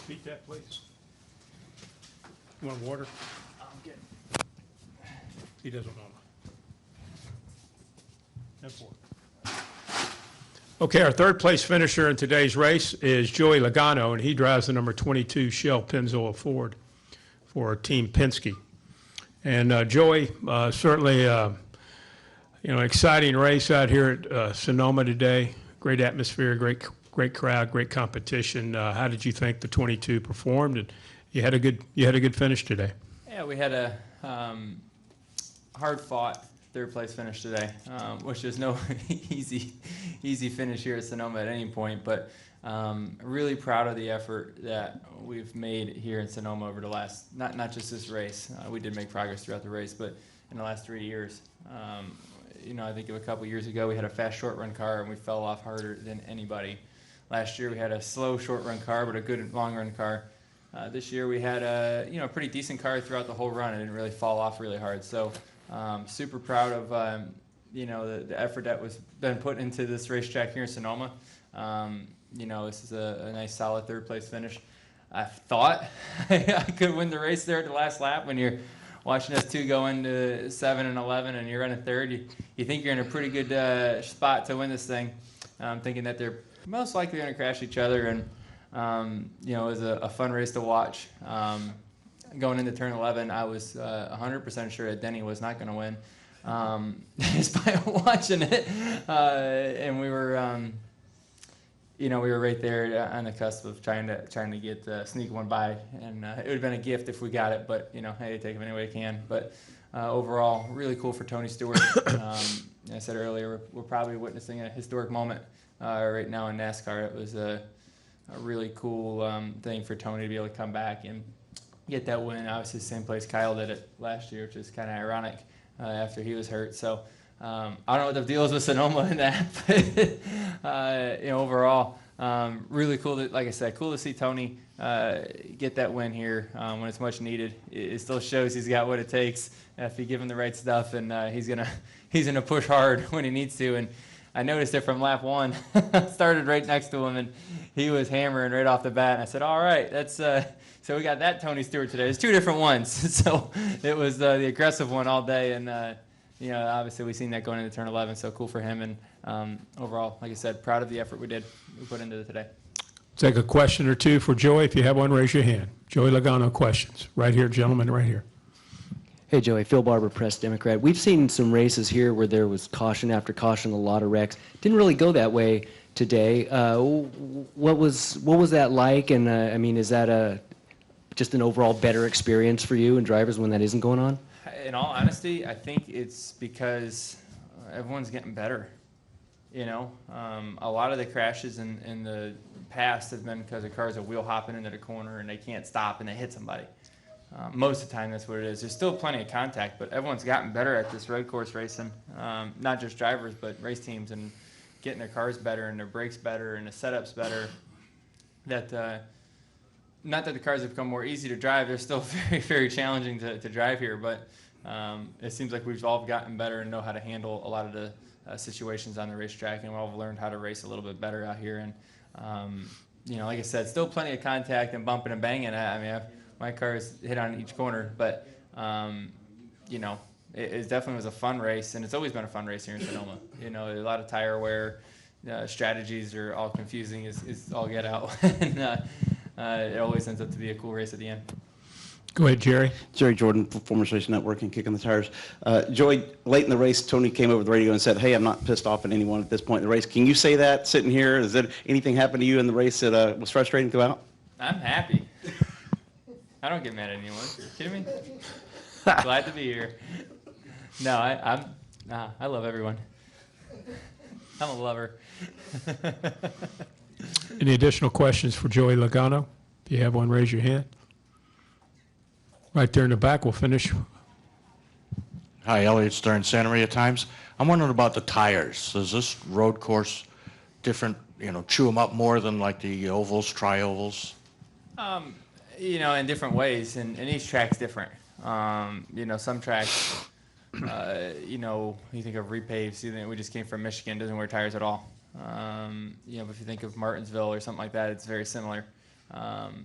Beat that, please. You want water? I'm good. He doesn't want it. Have water. Okay, our third place finisher in today's race is Joey Logano, and he drives the number 22 Shell Pennzoil Ford for Team Penske. And Joey, certainly, exciting race out here at Sonoma today. Great atmosphere, great crowd, great competition. How did you think the 22 performed? And you had a good finish today. Yeah, we had a hard-fought third-place finish today, which is no easy finish here at Sonoma at any point. But really proud of the effort that we've made here in Sonoma over the last, not just this race. We did make progress throughout the race, but in the last 3 years. I think of a couple years ago, we had a fast short-run car, and we fell off harder than anybody. Last year, we had a slow short-run car, but a good long-run car. This year, we had a pretty decent car throughout the whole run. It didn't really fall off really hard. So super proud of the effort that was been put into this racetrack here in Sonoma. This is a nice solid third place finish. I thought I could win the race there at the last lap. When you're watching us two go into 7 and 11 and you're running third, you think you're in a pretty good spot to win this thing. Thinking that they're most likely going to crash each other, and it was a fun race to watch. Going into turn 11, I was 100% sure that Denny was not going to win, just by watching it. And we were, we were right there on the cusp of trying to get sneak one by, and it would have been a gift if we got it. But hey, take them any way you can. But overall, really cool for Tony Stewart. I said earlier, we're probably witnessing a historic moment right now in NASCAR. It was a really cool thing for Tony to be able to come back and get that win. Obviously, same place Kyle did it last year, which is kind of ironic after he was hurt. So I don't know what the deal is with Sonoma in that, but overall, really cool. Like I said, cool to see Tony get that win here when it's much needed. It still shows he's got what it takes if you give him the right stuff, and he's gonna push hard when he needs to. And I noticed it from lap 1. Started right next to him, and he was hammering right off the bat. And I said, all right, that's so we got that Tony Stewart today. There's 2 different ones. So it was the aggressive one all day, and obviously we've seen that going into turn 11. So cool for him, and overall, like I said, proud of the effort we put into it today. Take a question or two for Joey. If you have one, raise your hand. Joey Logano, questions. Right here, gentlemen, right here. Hey, Joey. Phil Barber, Press Democrat. We've seen some races here where there was caution after caution, a lot of wrecks. Didn't really go that way today. What was that like? And is that just an overall better experience for you and drivers when that isn't going on? In all honesty, I think it's because everyone's getting better. A lot of the crashes in the past have been because the cars are wheel hopping into the corner and they can't stop and they hit somebody. Most of the time, that's what it is. There's still plenty of contact, but everyone's gotten better at this road course racing. Not just drivers, but race teams, and getting their cars better and their brakes better and the setups better. Not that the cars have become more easy to drive. They're still very, very challenging to drive here, but it seems like we've all gotten better and know how to handle a lot of the situations on the racetrack, and we've all learned how to race a little bit better out here. And like I said, still plenty of contact and bumping and banging. My car is hit on each corner, but it definitely was a fun race, and it's always been a fun race here in Sonoma. A lot of tire wear strategies are all confusing is all get out, and it always ends up to be a cool race at the end. Go ahead, Jerry. Jerry Jordan, Performance Racing Network, and Kicking the Tires. Joey, late in the race, Tony came over the radio and said, hey, I'm not pissed off at anyone at this point in the race. Can you say that sitting here? Is there anything happened to you in the race that was frustrating throughout? I'm happy. I don't get mad at anyone. Are you kidding me? Glad to be here. No, I love everyone. I'm a lover. Any additional questions for Joey Logano? If you have one, raise your hand. Right there in the back, we'll finish. Hi, Elliot Stern, Santa Maria Times. I'm wondering about the tires. Is this road course different, chew them up more than like the ovals, tri-ovals? In different ways, and each track's different. Some tracks, you think of repaves, we just came from Michigan, doesn't wear tires at all. But if you think of Martinsville or something like that, it's very similar.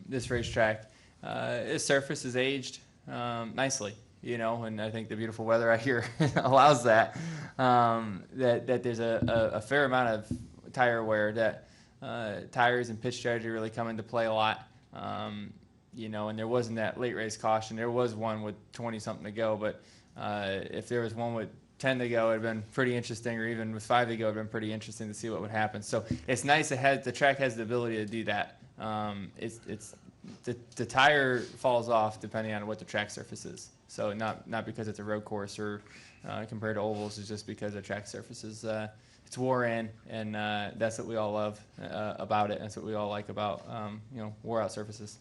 this racetrack. Its surface is aged nicely, you know, and I think the beautiful weather out here allows that. That there's a fair amount of tire wear, that tires and pitch strategy really come into play a lot. You know, and there wasn't that late race caution. There was one with 20-something to go, but if there was one with 10 to go, it would have been pretty interesting, or even with 5 to go, it would have been pretty interesting to see what would happen. So it's nice the track has the ability to do that. The tire falls off depending on what the track surface is. So not because it's a road course or compared to ovals, it's just because the track surface is it's wore in, and that's what we all love about it. That's what we all like about wore out surfaces.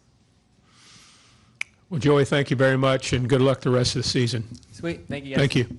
Well, Joey, thank you very much, and good luck the rest of the season. Sweet, thank you guys. Thank you.